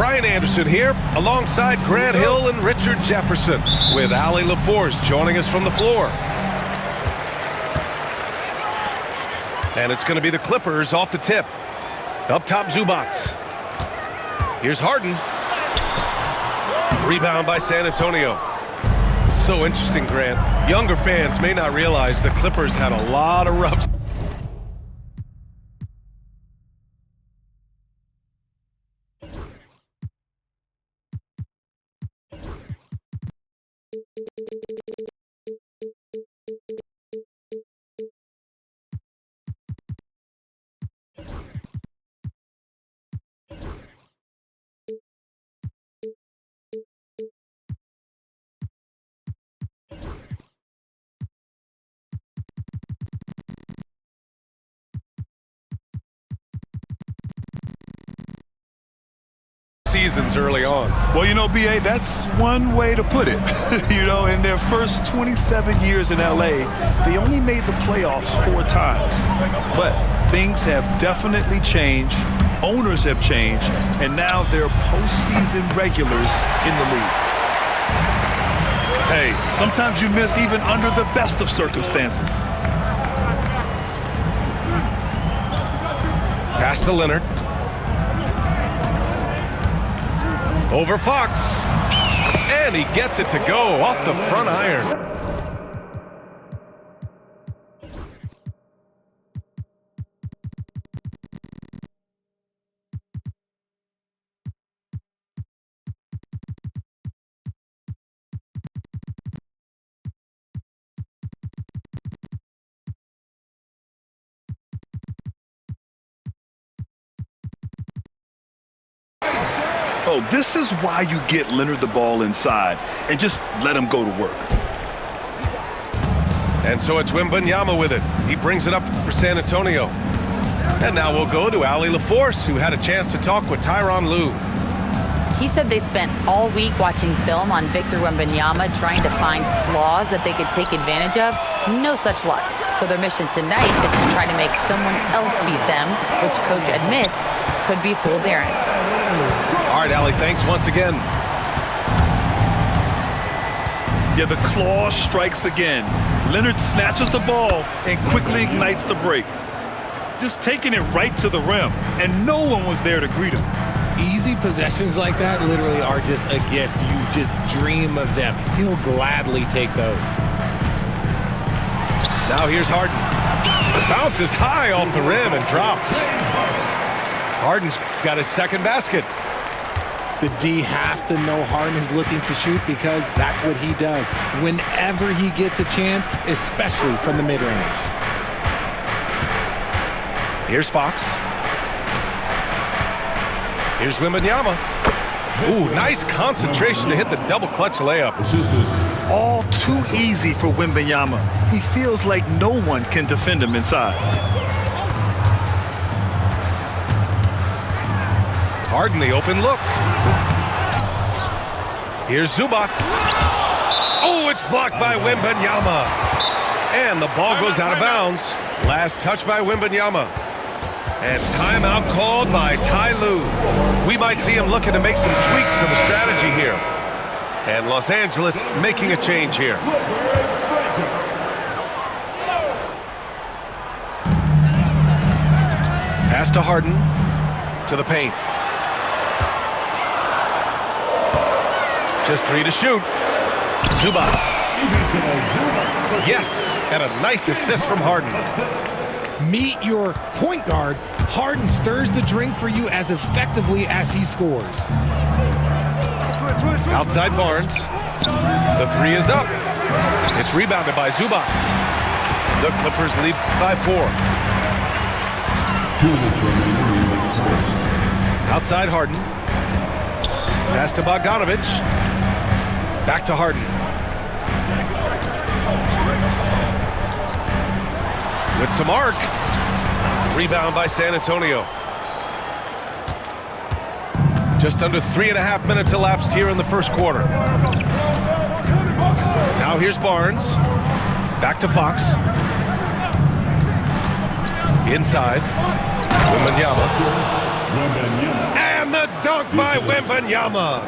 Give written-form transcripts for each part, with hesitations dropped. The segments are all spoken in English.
Brian Anderson here, alongside Grant Hill and Richard Jefferson, with Allie LaForce joining us from the floor. And it's going to be the Clippers off the tip. Up top, Zubac. Here's Harden. Rebound by San Antonio. It's so interesting, Grant. Younger fans may not realize the Clippers had a lot of rough. Seasons early on. Well, you know, B.A., that's one way to put it. You know, in their first 27 years in L.A., they only made the playoffs 4 times. But things have definitely changed. Owners have changed. And now they're postseason regulars in the league. Hey, sometimes you miss even under the best of circumstances. Pass to Leonard. Over Fox. And he gets it to go off the front iron. Oh, this is why you get Leonard the ball inside and just let him go to work. And so it's Wembanyama with it. He brings it up for San Antonio. And now we'll go to Allie LaForce, who had a chance to talk with Tyronn Lue. He said they spent all week watching film on Victor Wembanyama, trying to find flaws that they could take advantage of. No such luck. So their mission tonight is to try to make someone else beat them, which coach admits could be fool's errand. All right, Allie, thanks once again. Yeah, the claw strikes again. Leonard snatches the ball and quickly ignites the break. Just taking it right to the rim, and no one was there to greet him. Easy possessions like that literally are just a gift. You just dream of them. He'll gladly take those. Now here's Harden. Bounces high off the rim and drops. Harden's got his second basket. The D has to know Harden is looking to shoot because that's what he does whenever he gets a chance, especially from the mid-range. Here's Fox. Here's Wembanyama. Ooh, nice concentration to hit the double clutch layup. All too easy for Wembanyama. He feels like no one can defend him inside. Harden, the open look. Here's Zubac. Oh, it's blocked by Wembanyama. And the ball goes out of bounds. Last touch by Wembanyama. And timeout called by Ty Lue. We might see him looking to make some tweaks to the strategy here. And Los Angeles making a change here. Pass to Harden. To the paint. Just 3 to shoot. Zubac. Yes, and a nice assist from Harden. Meet your point guard. Harden stirs the drink for you as effectively as he scores. Outside Barnes. The 3 is up. It's rebounded by Zubac. The Clippers lead by 4. Outside Harden. Pass to Bogdanovic. Back to Harden. With some arc. Rebound by San Antonio. Just under 3.5 minutes elapsed here in the first quarter. Now here's Barnes. Back to Fox. Inside. Wembanyama. And the dunk by Wembanyama.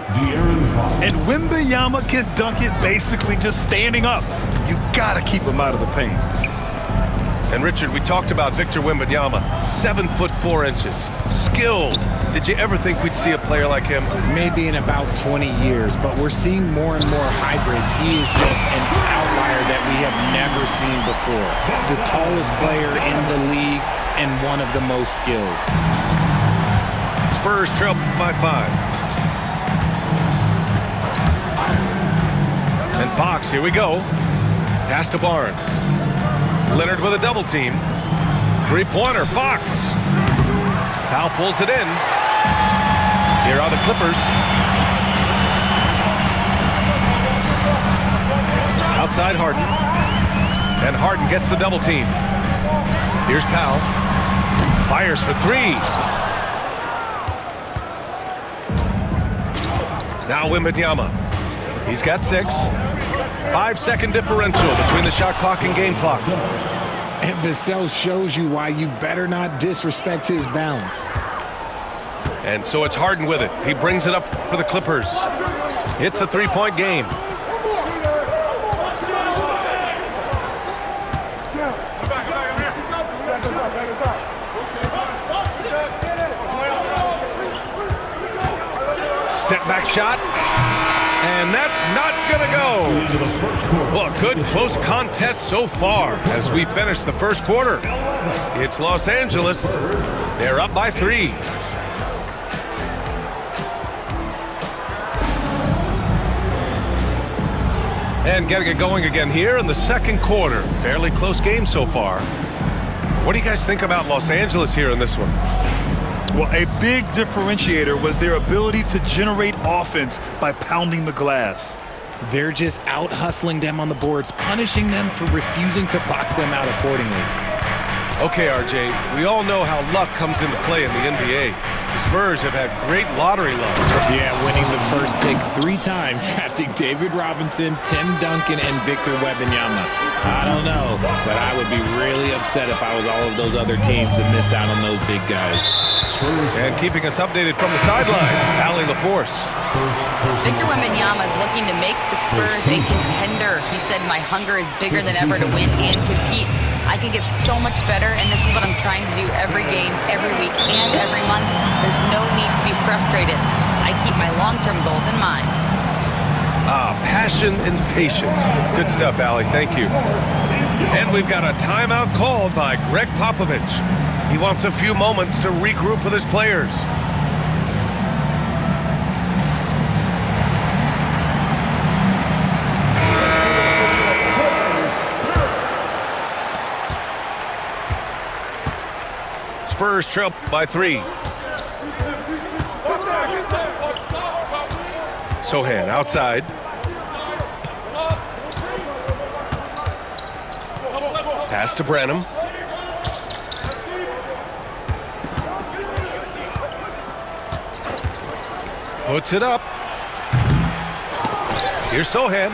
And Wembanyama can dunk it basically just standing up. You got to keep him out of the paint. And Richard, we talked about Victor Wembanyama, 7'4", skilled. Did you ever think we'd see a player like him? Maybe in about 20 years, but we're seeing more and more hybrids. He is just an outlier that we have never seen before. The tallest player in the league and one of the most skilled. Spurs trail by 5. And Fox, here we go. Pass to Barnes. Leonard with a double team. Three-pointer, Fox. Powell pulls it in. Here are the Clippers. Outside Harden. And Harden gets the double team. Here's Powell. Fires for 3. Now Wembanyama. He's got 6. 5-second differential between the shot clock and game clock. And Vassell shows you why you better not disrespect his balance. And so it's Harden with it. He brings it up for the Clippers. It's a 3-point game. Step back shot. And that's not gonna go. Well, a good close contest so far as we finish the first quarter. It's Los Angeles. They're up by 3. And getting it going again here in the second quarter. Fairly close game so far. What do you guys think about Los Angeles here in this one? Well, a big differentiator was their ability to generate offense by pounding the glass. They're just out hustling them on the boards, punishing them for refusing to box them out accordingly. Okay, RJ, we all know how luck comes into play in the NBA. The Spurs have had great lottery luck. Yeah, winning the first pick 3 times, drafting David Robinson, Tim Duncan, and Victor Wembanyama. I don't know, but I would be really upset if I was all of those other teams to miss out on those big guys. And keeping us updated from the sideline, Allie LaForce. Victor Wembanyama is looking to make the Spurs a contender. He said, "My hunger is bigger than ever to win and compete. I can get so much better, and this is what I'm trying to do every game, every week, and every month. There's no need to be frustrated. I keep my long-term goals in mind." Passion and patience. Good stuff, Allie. Thank you. And we've got a timeout called by Greg Popovich. He wants a few moments to regroup with his players. Spurs trail by 3. Sochan outside. Pass to Branham. Puts it up. Here's Sochan.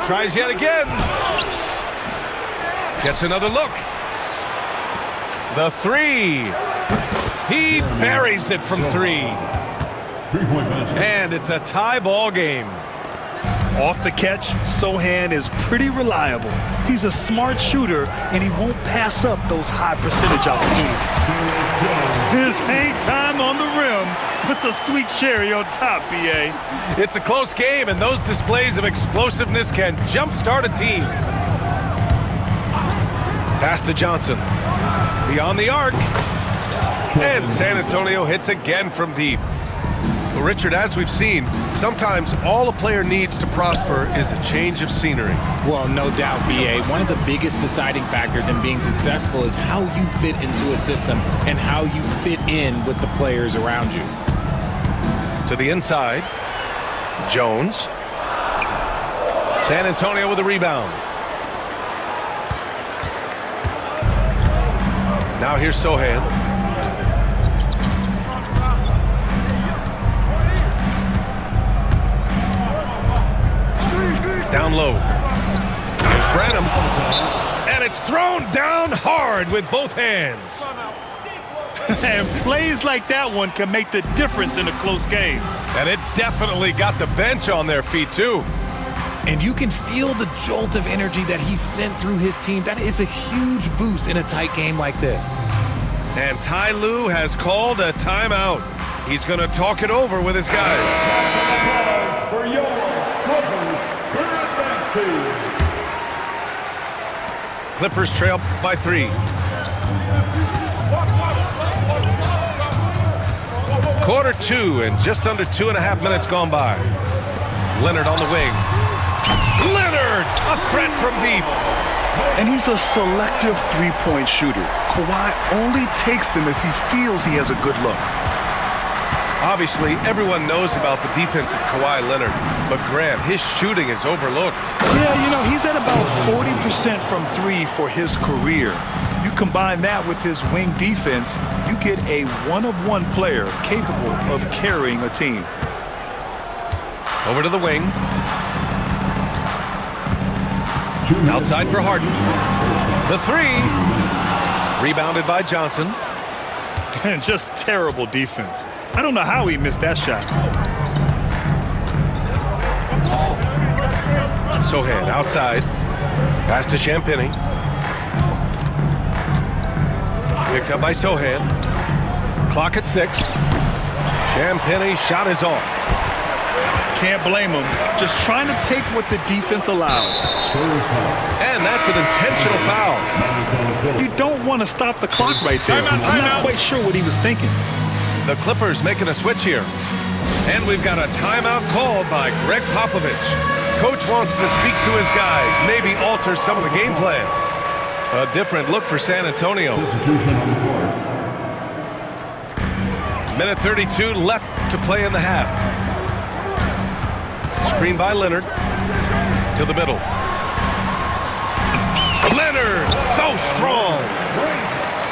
Tries yet again. Gets another look. The 3. He buries it from 3. And it's a tie ball game. Off the catch, Sochan is pretty reliable. He's a smart shooter, and he won't pass up those high percentage opportunities. His hang time on the rim puts a sweet cherry on top, B.A. It's a close game, and those displays of explosiveness can jumpstart a team. Pass to Johnson. Beyond the arc. And San Antonio hits again from deep. Well, Richard, as we've seen, sometimes all a player needs to prosper is a change of scenery. Well, no doubt, B.A. One of the biggest deciding factors in being successful is how you fit into a system and how you fit in with the players around you. To the inside. Jones. San Antonio with a rebound. Now here's Sochan. Down low. There's Branham. And it's thrown down hard with both hands. And plays like that one can make the difference in a close game. And it definitely got the bench on their feet, too. And you can feel the jolt of energy that he sent through his team. That is a huge boost in a tight game like this. And Ty Lue has called a timeout. He's going to talk it over with his guys. For your Clippers, Clippers trail by 3. Quarter 2 and just under 2.5 minutes gone by. Leonard on the wing. Leonard, a threat from deep. And he's a selective three-point shooter. Kawhi only takes them if he feels he has a good look. Obviously, everyone knows about the defense of Kawhi Leonard, but Grant, his shooting is overlooked. Yeah, you know, he's at about 40% from 3 for his career. You combine that with his wing defense, you get a one-of-one player capable of carrying a team. Over to the wing. Outside for Harden. The 3. Rebounded by Johnson. And just terrible defense. I don't know how he missed that shot. Sohan outside. Pass to Champagnie. Picked up by Sohan. Clock at 6. Champagnie shot is off. Can't blame him. Just trying to take what the defense allows. And that's an intentional foul. You don't want to stop the clock right there. I'm not quite sure what he was thinking. The Clippers making a switch here. And we've got a timeout called by Greg Popovich. Coach wants to speak to his guys, maybe alter some of the game plan. A different look for San Antonio. Minute 32 left to play in the half. Screen by Leonard. To the middle. Leonard, so strong.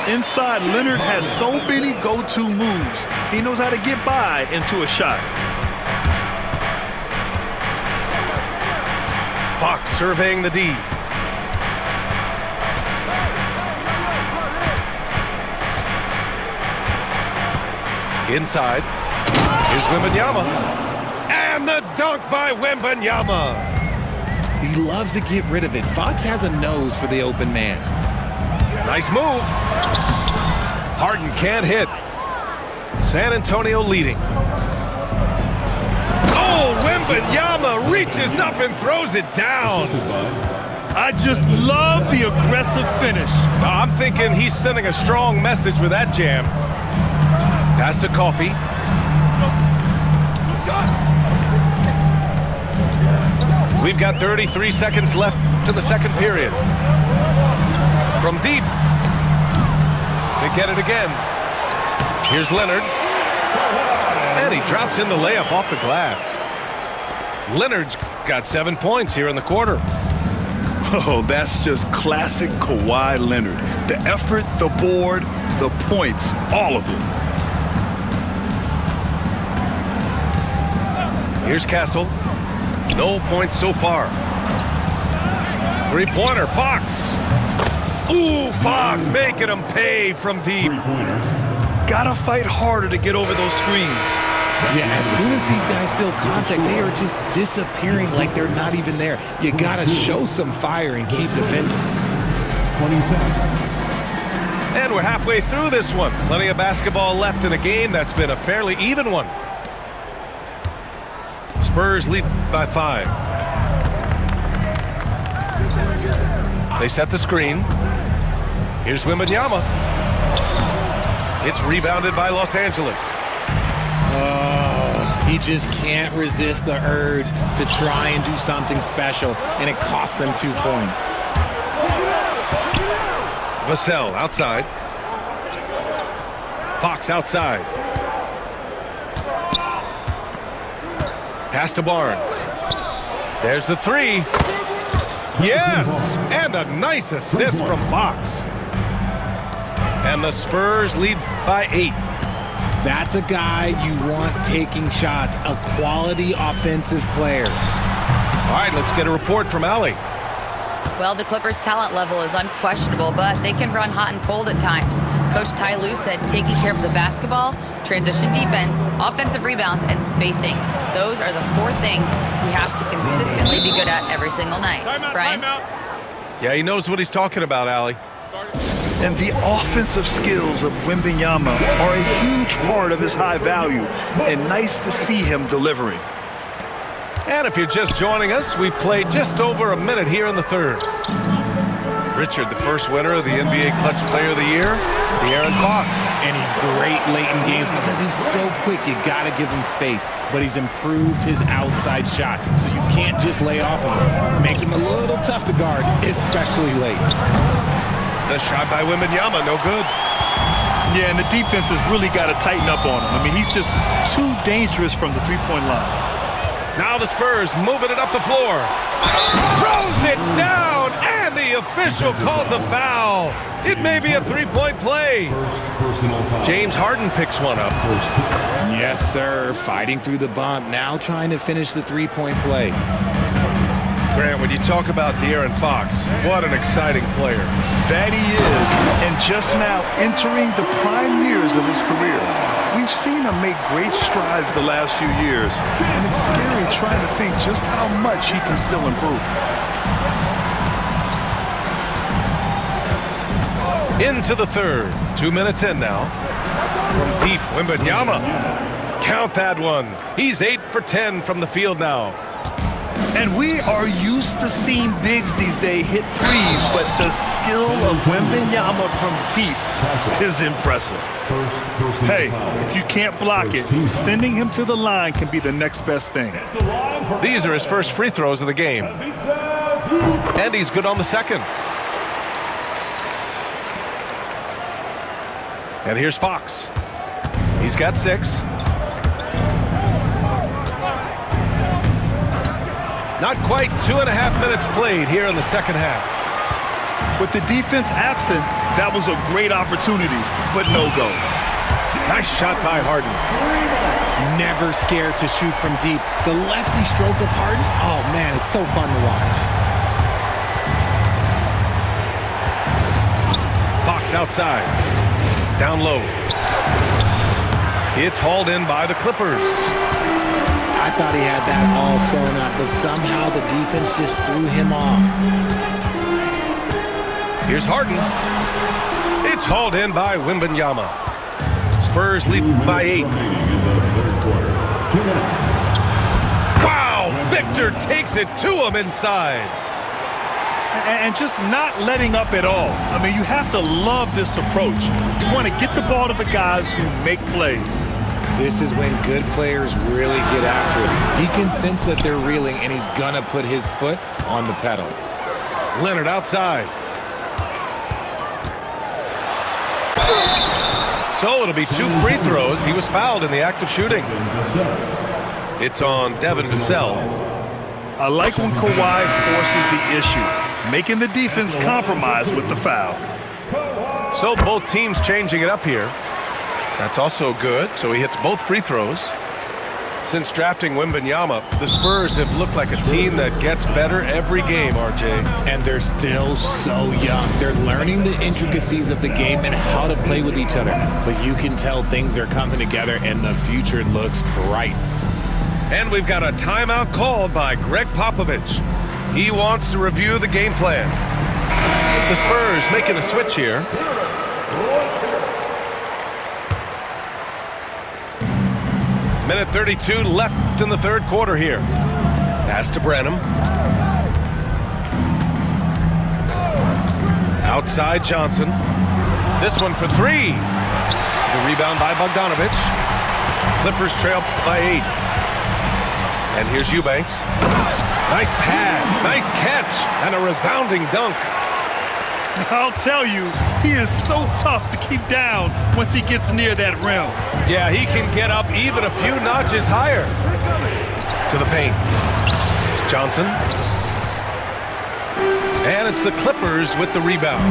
Inside, Leonard has so many go-to moves. He knows how to get by into a shot. Fox surveying the D. Inside. Here's Wembanyama. And the dunk by Wembanyama. He loves to get rid of it. Fox has a nose for the open man. Nice move. Harden can't hit. San Antonio leading. Oh, Wembanyama reaches up and throws it down. I just love the aggressive finish. I'm thinking he's sending a strong message with that jam. Pass to Coffey. We've got 33 seconds left to the second period. From deep. They get it again. Here's Leonard. And he drops in the layup off the glass. Leonard's got 7 points here in the quarter. Oh, that's just classic Kawhi Leonard. The effort, the board, the points, all of it. Here's Castle. No points so far. Three-pointer, Fox. Ooh, Fox making him pay from deep. Gotta fight harder to get over those screens. Yeah, as soon as these guys feel contact, they are just disappearing like they're not even there. You gotta show some fire and keep defending. 20 seconds. And we're halfway through this one. Plenty of basketball left in a game that's been a fairly even one. Spurs lead by 5. They set the screen. Here's Wembanyama. It's rebounded by Los Angeles. He just can't resist the urge to try and do something special, and it cost them 2 points. Vassell outside. Fox outside. Pass to Barnes. There's the 3. Yes! And a nice assist from Fox. And the Spurs lead by 8. That's a guy you want taking shots, a quality offensive player. All right, let's get a report from Allie. Well, the Clippers' talent level is unquestionable, but they can run hot and cold at times. Coach Ty Lue said taking care of the basketball, transition defense, offensive rebounds, and spacing. Those are the 4 things we have to consistently be good at every single night. Brian? Yeah, he knows what he's talking about, Allie. And the offensive skills of Wembanyama are a huge part of his high value, and nice to see him delivering. And if you're just joining us, we've played just over a minute here in the third. Richard, the first winner of the NBA Clutch Player of the Year, De'Aaron Fox. And he's great late in games because he's so quick. You got to give him space. But he's improved his outside shot, so you can't just lay off of him. Makes him a little tough to guard, especially late. The shot by Wembanyama, no good. Yeah, and the defense has really got to tighten up on him. I mean, he's just too dangerous from the three-point line. Now the Spurs moving it up the floor. Throws it down, and the official calls a foul. It may be a three-point play. James Harden picks one up. Yes, sir. Fighting through the bump. Now trying to finish the three-point play. Grant, when you talk about De'Aaron Fox, what an exciting player. That he is, and just now entering the prime years of his career. We've seen him make great strides the last few years, and it's scary trying to think just how much he can still improve. Into the third. 2 minutes in now. From deep, Wembanyama. Count that one. He's 8 for 10 from the field now. And we are used to seeing bigs these days hit threes, but the skill of Wembanyama from deep is impressive. Hey, if you can't block it, sending him to the line can be the next best thing. These are his first free throws of the game. And he's good on the second. And here's Fox. He's got 6. Not quite 2.5 minutes played here in the second half. With the defense absent, that was a great opportunity, but no go. Nice shot by Harden. Never scared to shoot from deep. The lefty stroke of Harden, oh man, it's so fun to watch. Fox outside. Down low. It's hauled in by the Clippers. I thought he had that all sewn up, but somehow the defense just threw him off. Here's Harden. It's hauled in by Wembanyama. Spurs lead by 8. Wow! Victor takes it to him inside. And just not letting up at all. I mean, you have to love this approach. You want to get the ball to the guys who make plays. This is when good players really get after it. He can sense that they're reeling, and he's gonna put his foot on the pedal. Leonard outside. So it'll be 2 free throws. He was fouled in the act of shooting. It's on Devin Vassell. I like when Kawhi forces the issue, making the defense compromise with the foul. So both teams changing it up here. That's also good. So he hits both free throws. Since drafting Wembanyama, the Spurs have looked like a team that gets better every game, RJ. And they're still so young. They're learning the intricacies of the game and how to play with each other. But you can tell things are coming together and the future looks bright. And we've got a timeout called by Greg Popovich. He wants to review the game plan. The Spurs making a switch here. Minute 32 left in the third quarter here. Pass to Branham. Outside Johnson. This one for 3. The rebound by Bogdanovic. Clippers trail by 8. And here's Eubanks. Nice pass, nice catch, and a resounding dunk. I'll tell you, he is so tough to keep down once he gets near that rim. Yeah, he can get up even a few notches higher. To the paint. Johnson. And it's the Clippers with the rebound.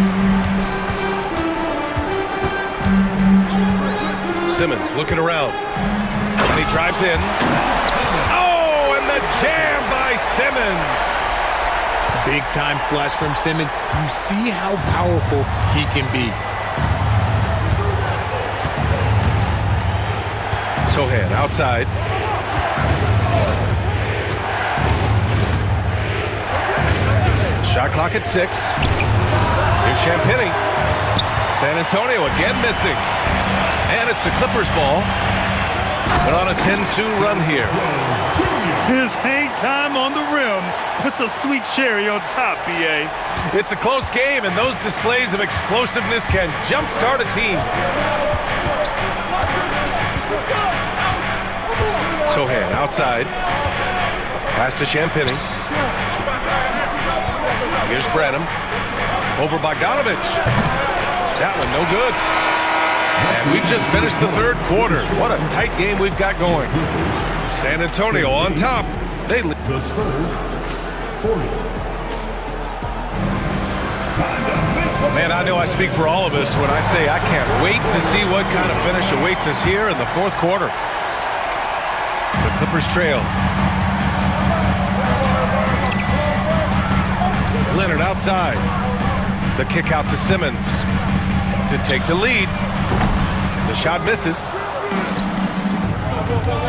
Simmons looking around. And he drives in. Oh, and the jam by Simmons. Big-time flush from Simmons. You see how powerful he can be. Sohan outside. Shot clock at 6. Here's Champagnie. San Antonio again missing. And it's the Clippers ball. They're on a 10-2 run here. His hang time on the rim puts a sweet cherry on top, B.A. It's a close game, and those displays of explosiveness can jumpstart a team. Sohan outside. Pass to Champagnie. Here's Branham. Over Bogdanovich. That one no good. And we've just finished the third quarter. What a tight game we've got going. San Antonio on top. They lead. The Spurs, 40. Man, I know I speak for all of us when I say I can't wait to see what kind of finish awaits us here in the fourth quarter. The Clippers trail. Leonard outside. The kick out to Simmons to take the lead. The shot misses.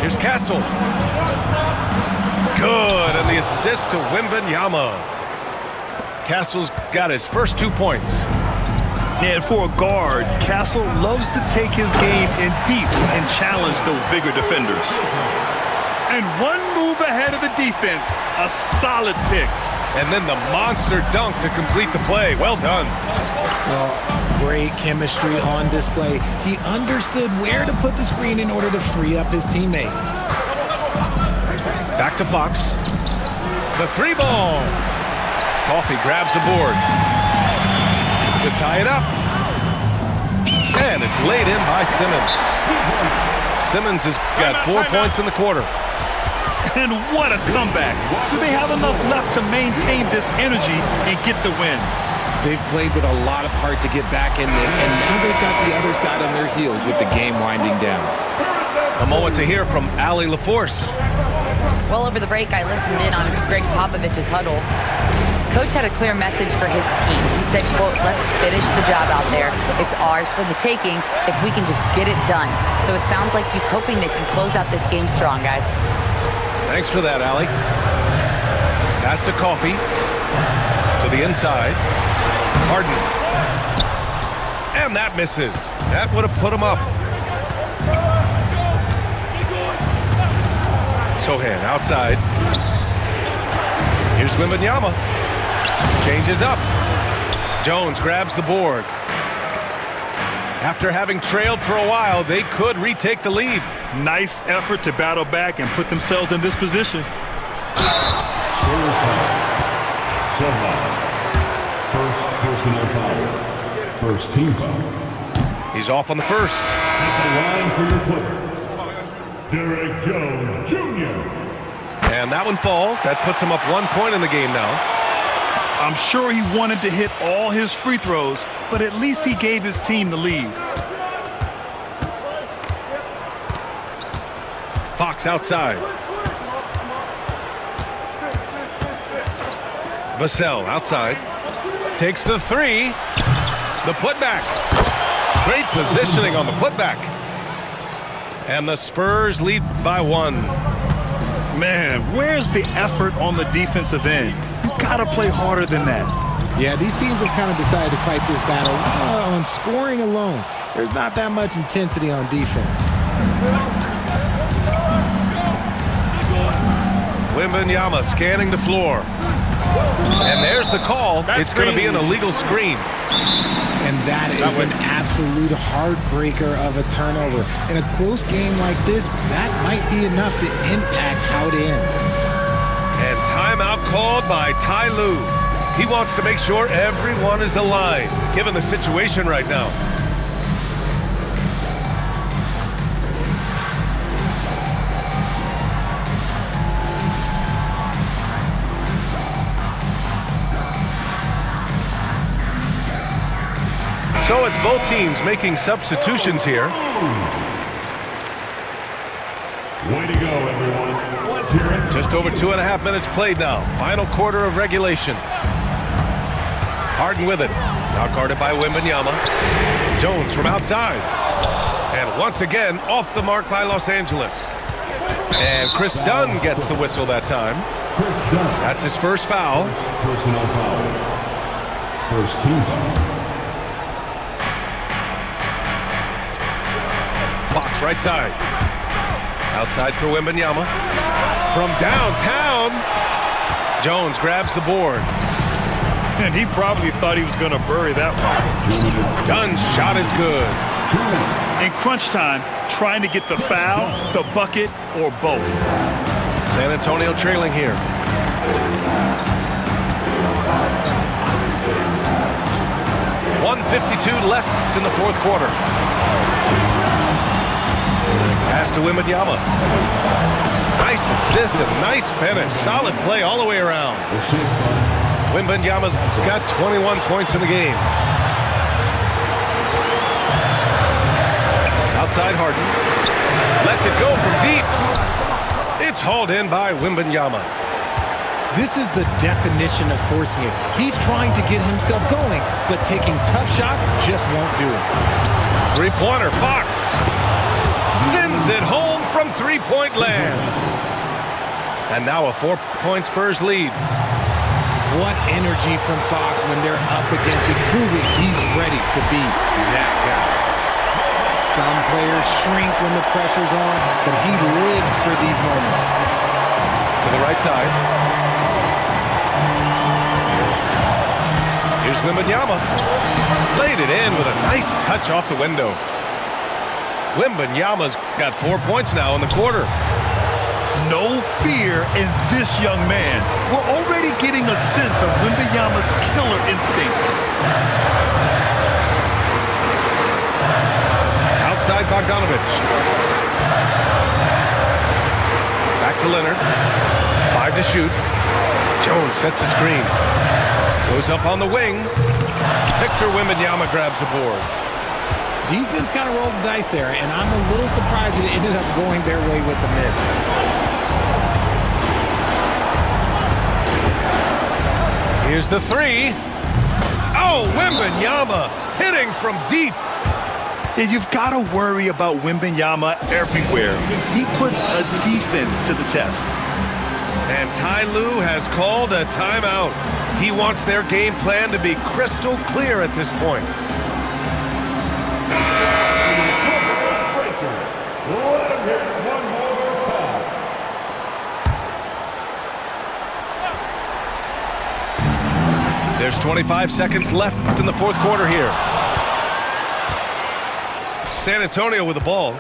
Here's Castle. Good, and the assist to Wembanyama. Castle's got his first 2 points. And for a guard, Castle loves to take his game in deep and challenge those bigger defenders. And one move ahead of the defense, a solid pick. And then the monster dunk to complete the play. Well done. Well, great chemistry on display. He understood where to put the screen in order to free up his teammate. Back to Fox. The 3-ball. Coffey grabs the board to tie it up. And it's laid in by Simmons. Simmons has got 4 points in the quarter. And what a comeback. Do they have enough left to maintain this energy and get the win? They've played with a lot of heart to get back in this, and now they've got the other side on their heels with the game winding down. A moment to hear from Allie LaForce. Well, over the break, I listened in on Greg Popovich's huddle. Coach had a clear message for his team. He said, quote, let's finish the job out there. It's ours for the taking if we can just get it done. So it sounds like he's hoping they can close out this game strong, guys. Thanks for that, Allie. Pass to Coffey. To the inside. Harden. And that misses. That would have put him up. Sohan outside. Here's Wembanyama. Changes up. Jones grabs the board. After having trailed for a while, they could retake the lead. Nice effort to battle back and put themselves in this position. Spurs foul. Sohan. First personal foul. First team foul. He's off on the first. At the line for your Clippers, Derek Jones Jr. And that one falls. That puts him up 1 point in the game now. I'm sure he wanted to hit all his free throws, but at least he gave his team the lead. Fox outside. Vassell outside. Takes the 3. The putback. Great positioning on the putback. And the Spurs lead by 1. Man, where's the effort on the defensive end? You gotta play harder than that. Yeah, these teams have kind of decided to fight this battle on scoring alone. There's not that much intensity on defense. Wembanyama scanning the floor. And there's the call. It's going to be an illegal screen. And that is an absolute heartbreaker of a turnover. In a close game like this, that might be enough to impact how it ends. And timeout called by Ty Lue. He wants to make sure everyone is aligned, given the situation right now. So it's both teams making substitutions here. Way to go, everyone. Let's hear it. Just over 2.5 minutes played now. Final quarter of regulation. Harden with it. Now guarded by Wembanyama. Jones from outside. And once again, off the mark by Los Angeles. And Chris Dunn gets the whistle that time. Chris Dunn. That's his first foul. Personal foul. First team foul. Fox right side. Outside for Wembanyama. From downtown, Jones grabs the board. And he probably thought he was going to bury that one. Dunn's shot is good. In crunch time, trying to get the foul, the bucket, or both. San Antonio trailing here. .152 left in the fourth quarter. Pass to Wembanyama. Nice assist and nice finish. Solid play all the way around. Wembanyama's got 21 points in the game. Outside Harden. Lets it go from deep. It's hauled in by Wembanyama. This is the definition of forcing it. He's trying to get himself going, but taking tough shots just won't do it. Three-pointer, Fox. Sends it home from three-point land. And now a 4-point Spurs lead. What energy from Fox when they're up against it, proving he's ready to be that guy. Some players shrink when the pressure's on, but he lives for these moments. To the right side. Here's Wembanyama. Laid it in with a nice touch off the window. Wembanyama's got 4 points now in the quarter. No fear in this young man. We're already getting a sense of Wembanyama's killer instinct. Outside Bogdanovich. Back to Leonard. 5 to shoot. Jones sets a screen. Goes up on the wing. Victor Wembanyama grabs the board. Defense kind of rolled the dice there, and I'm a little surprised it ended up going their way with the miss. Here's the three. Oh, Wembanyama hitting from deep. And you've got to worry about Wembanyama everywhere. He puts a defense to the test. And Ty Lue has called a timeout. He wants their game plan to be crystal clear at this point. There's 25 seconds left in the fourth quarter here. San Antonio with the ball.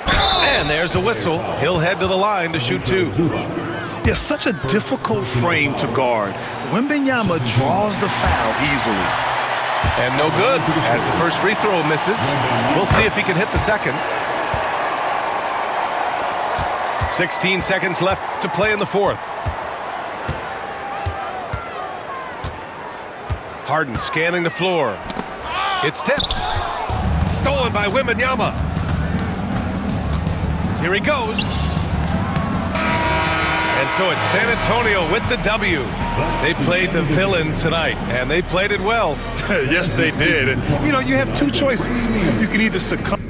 And there's a whistle. He'll head to the line to shoot two. It's such a difficult frame to guard. Wembanyama draws the foul easily. And no good as the first free throw misses. We'll see if he can hit the second. 16 seconds left to play in the fourth. Harden scanning the floor. It's tipped. Stolen by Wembanyama. Here he goes. And so it's San Antonio with the W. They played the villain tonight, and they played it well. Yes, they did. And, you know, you have two choices. You can either succumb